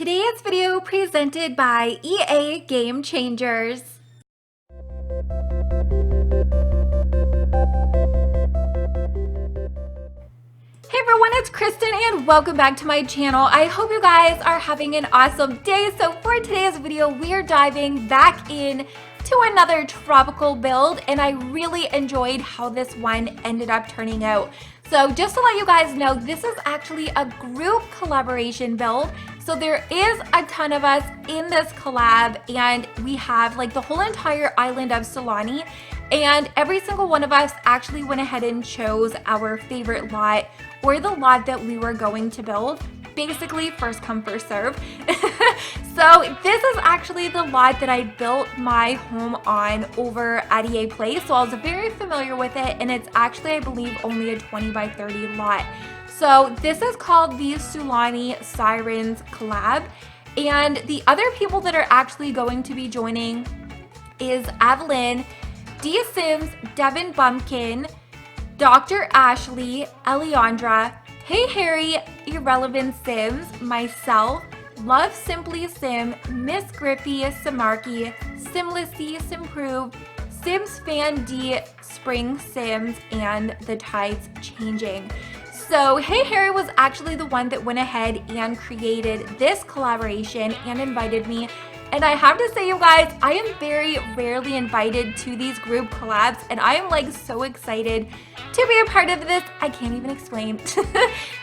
Today's video presented by EA Game Changers. Hey everyone, it's Kristen and welcome back to my channel. I hope you guys are having an awesome day. So for today's video, we're diving back in to another tropical build, and I really enjoyed how this one ended up turning out. So just to let you guys know, this is actually a group collaboration build. So there is a ton of us in this collab, and we have like the whole entire island of Solani, and every single one of us actually went ahead and chose our favorite lot or the lot that we were going to build. Basically first come first serve. So this is actually the lot that I built my home on over at EA Play, so I was very familiar with it, and it's actually, I believe, only a 20 by 30 lot. So this is called the Solani Sirens collab, and the other people that are actually going to be joining is Evelyn, D Sims, Devin Bumpkin, Dr. Ashley, Eliandra, Hey Harry, Irrelevant Sims, myself, Love Simply Sim, Miss Griffey, Samarky, Simlessy, Simproved, Sims Fan D, Spring Sims, and The Tides Changing. So Hey Harry was actually the one that went ahead and created this collaboration and invited me. And I have to say, you guys, I am very rarely invited to these group collabs, and I am like so excited to be a part of this. I can't even explain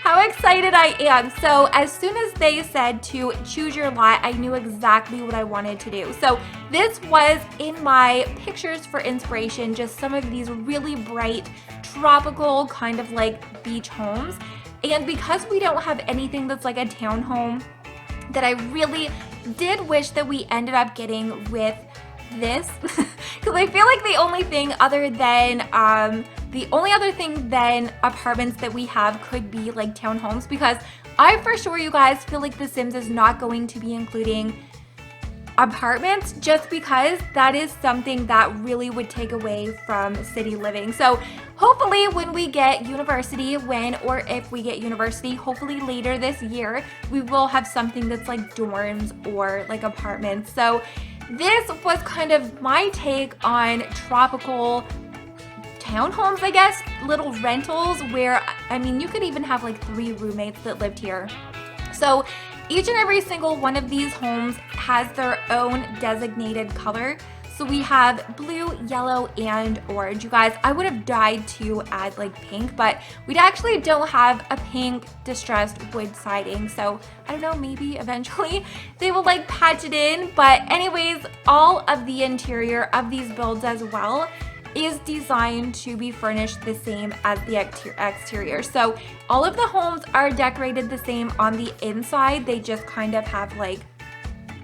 how excited I am. So as soon as they said to choose your lot, I knew exactly what I wanted to do. So this was in my pictures for inspiration, just some of these really bright, tropical kind of like beach homes. And because we don't have anything that's like a townhome, that I really did wish that we ended up getting with this, because I feel like the only other thing than apartments that we have could be like townhomes, because I for sure, you guys, feel like The Sims is not going to be including apartments, just because that is something that really would take away from city living. So hopefully when we get university, or if we get university, hopefully later this year, we will have something that's like dorms or like apartments. So this was kind of my take on tropical townhomes, I guess, little rentals where, I mean, you could even have like 3 roommates that lived here. So each and every single one of these homes has their own designated color. So we have blue, yellow, and orange. You guys, I would have died to add like pink, but we actually don't have a pink distressed wood siding. So I don't know, maybe eventually they will like patch it in. But anyways, all of the interior of these builds as well is designed to be furnished the same as the exterior. So all of the homes are decorated the same on the inside. They just kind of have like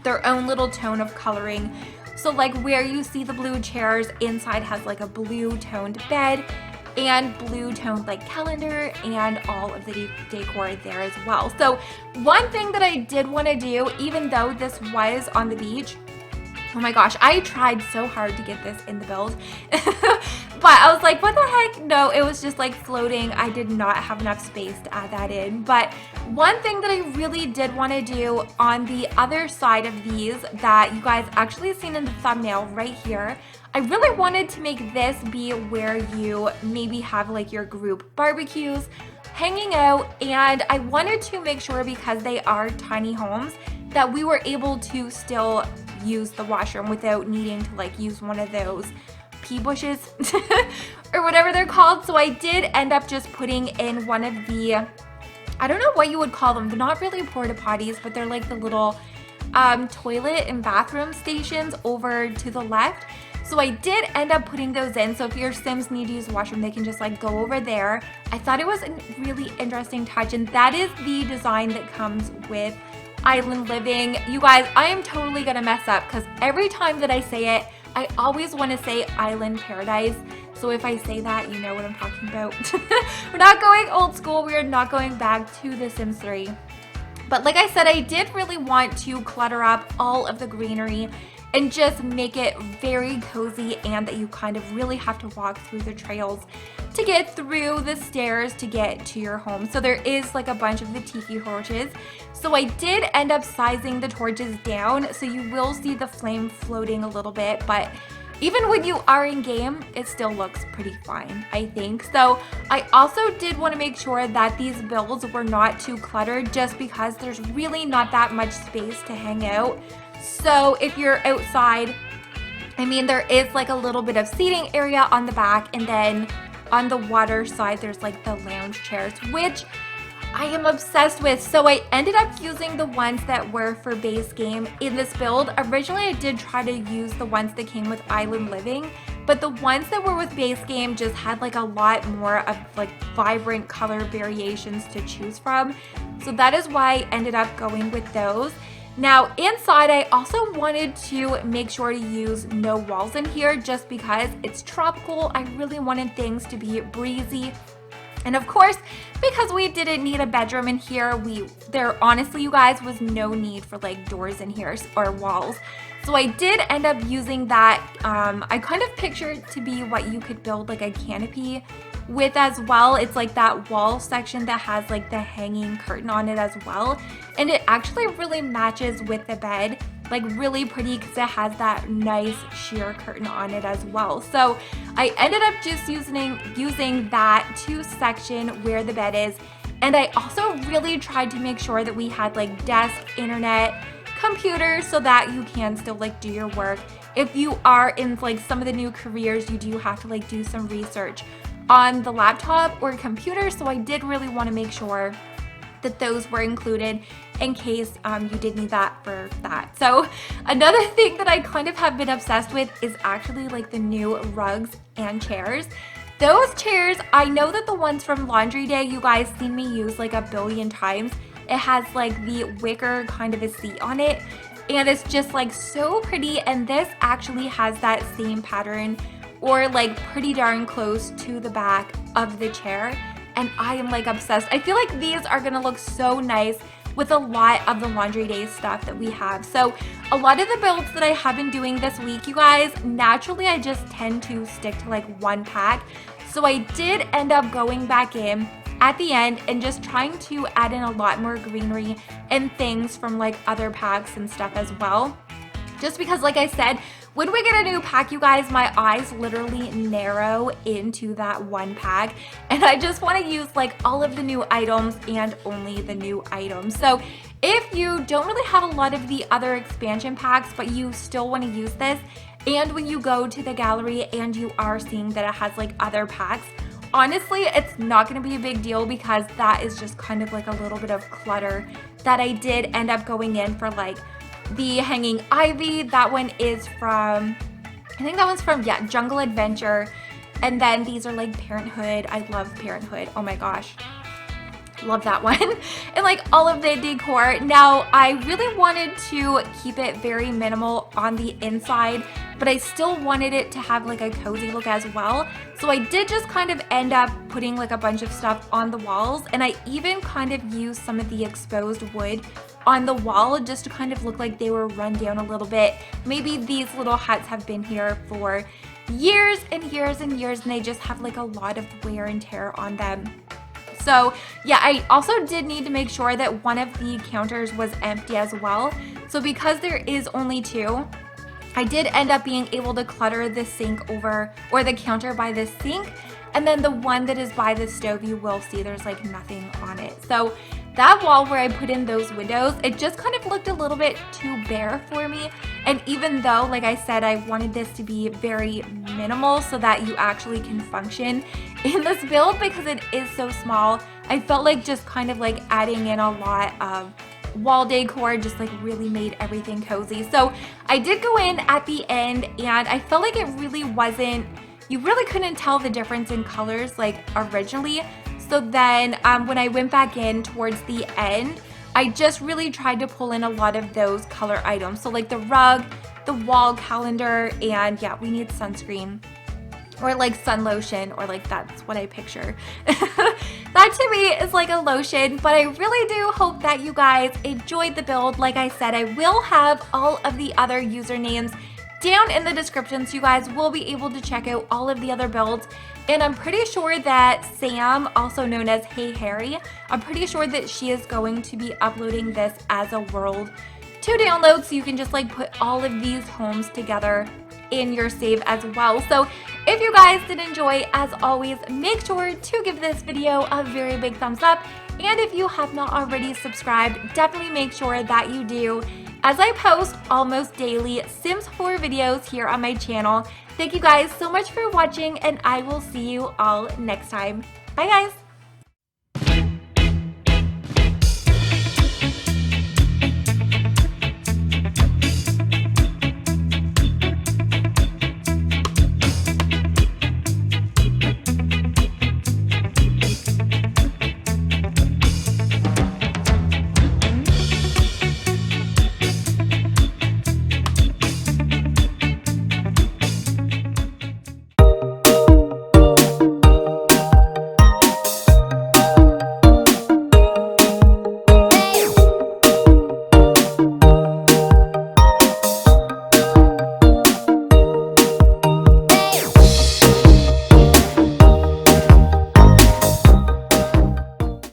their own little tone of coloring. So like where you see the blue chairs, inside has like a blue toned bed and blue toned like calendar, and all of the decor there as well. So one thing that I did want to do, even though this was on the beach, oh my gosh, I tried so hard to get this in the build. But I was like, what the heck? No, it was just like floating. I did not have enough space to add that in. But one thing that I really did want to do on the other side of these, that you guys actually seen in the thumbnail right here, I really wanted to make this be where you maybe have like your group barbecues, hanging out, and I wanted to make sure, because they are tiny homes, that we were able to still use the washroom without needing to like use one of those pea bushes or whatever they're called. So I did end up just putting in one of the, I don't know what you would call them, they're not really porta potties, but they're like the little toilet and bathroom stations over to the left. So I did end up putting those in, so if your Sims need to use the washroom, they can just like go over there. I thought it was a really interesting touch, and that is the design that comes with Island Living. You guys, I am totally gonna mess up, because every time that I say it, I always want to say Island Paradise. So if I say that, you know what I'm talking about. We're not going old school. We are not going back to The Sims 3. But like I said, I did really want to clutter up all of the greenery and just make it very cozy, and that you kind of really have to walk through the trails to get through the stairs to get to your home. So there is like a bunch of the tiki torches. So I did end up sizing the torches down, so you will see the flame floating a little bit, but even when you are in game, it still looks pretty fine, I think. So I also did want to make sure that these builds were not too cluttered, just because there's really not that much space to hang out. So if you're outside, I mean, there is like a little bit of seating area on the back, and then on the water side, there's like the lounge chairs, which I am obsessed with. So I ended up using the ones that were for base game in this build. Originally, I did try to use the ones that came with Island Living, but the ones that were with base game just had like a lot more of like vibrant color variations to choose from. So that is why I ended up going with those. Now inside, I also wanted to make sure to use no walls in here, just because it's tropical. I really wanted things to be breezy. And of course, because we didn't need a bedroom in here, there honestly, you guys, was no need for like doors in here or walls. So I did end up using that. I kind of pictured it to be what you could build like a canopy with as well. It's like that wall section that has like the hanging curtain on it as well. And it actually really matches with the bed, like really pretty, because it has that nice sheer curtain on it as well. So I ended up just using that to section where the bed is. And I also really tried to make sure that we had like desk, internet, computer, so that you can still like do your work. If you are in like some of the new careers, you do have to like do some research on the laptop or computer. So I did really want to make sure that those were included in case you did need that for that. So another thing that I kind of have been obsessed with is actually like the new rugs and chairs. Those chairs, I know that the ones from Laundry Day, you guys seen me use like a billion times. It has like the wicker kind of a seat on it, and it's just like so pretty. And this actually has that same pattern, or like pretty darn close to the back of the chair. And I am like obsessed. I feel like these are gonna look so nice with a lot of the Laundry Day stuff that we have. So a lot of the builds that I have been doing this week, you guys, naturally I just tend to stick to like one pack. So I did end up going back in at the end and just trying to add in a lot more greenery and things from like other packs and stuff as well. Just because, like I said, when we get a new pack, you guys, my eyes literally narrow into that one pack, and I just want to use like all of the new items and only the new items. So if you don't really have a lot of the other expansion packs, but you still want to use this, and when you go to the gallery and you are seeing that it has like other packs, honestly, it's not going to be a big deal, because that is just kind of like a little bit of clutter that I did end up going in for. Like the hanging ivy, that one is from, I think that one's from, yeah, Jungle Adventure. And then these are like Parenthood. I love Parenthood. Oh my gosh. Love that one. And like all of the decor. Now, I really wanted to keep it very minimal on the inside, but I still wanted it to have like a cozy look as well. So I did just kind of end up putting like a bunch of stuff on the walls, and I even kind of used some of the exposed wood on the wall just to kind of look like they were run down a little bit. Maybe these little huts have been here for years and years and years, and they just have like a lot of wear and tear on them. So yeah, I also did need to make sure that one of the counters was empty as well. So because there is only two, I did end up being able to clutter the sink over, or the counter by the sink, and then the one that is by the stove, you will see there's like nothing on it. So that wall where I put in those windows, it just kind of looked a little bit too bare for me. And even though, like I said, I wanted this to be very minimal so that you actually can function in this build, because it is so small, I felt like just kind of like adding in a lot of wall decor just like really made everything cozy. So I did go in at the end, and I felt like it really wasn't, you really couldn't tell the difference in colors like originally. So then when I went back in towards the end, I just really tried to pull in a lot of those color items. So like the rug, the wall calendar, and yeah, we need sunscreen or like sun lotion, or like that's what I picture. That to me is like a lotion, but I really do hope that you guys enjoyed the build. Like I said, I will have all of the other usernames down in the description, so you guys will be able to check out all of the other builds. And I'm pretty sure that Sam, also known as Hey Harry, I'm pretty sure that she is going to be uploading this as a world to download, so you can just like put all of these homes together in your save as well. So if you guys did enjoy, as always, make sure to give this video a very big thumbs up. And if you have not already subscribed, definitely make sure that you do, as I post almost daily Sims 4 videos here on my channel. Thank you guys so much for watching, and I will see you all next time. Bye guys!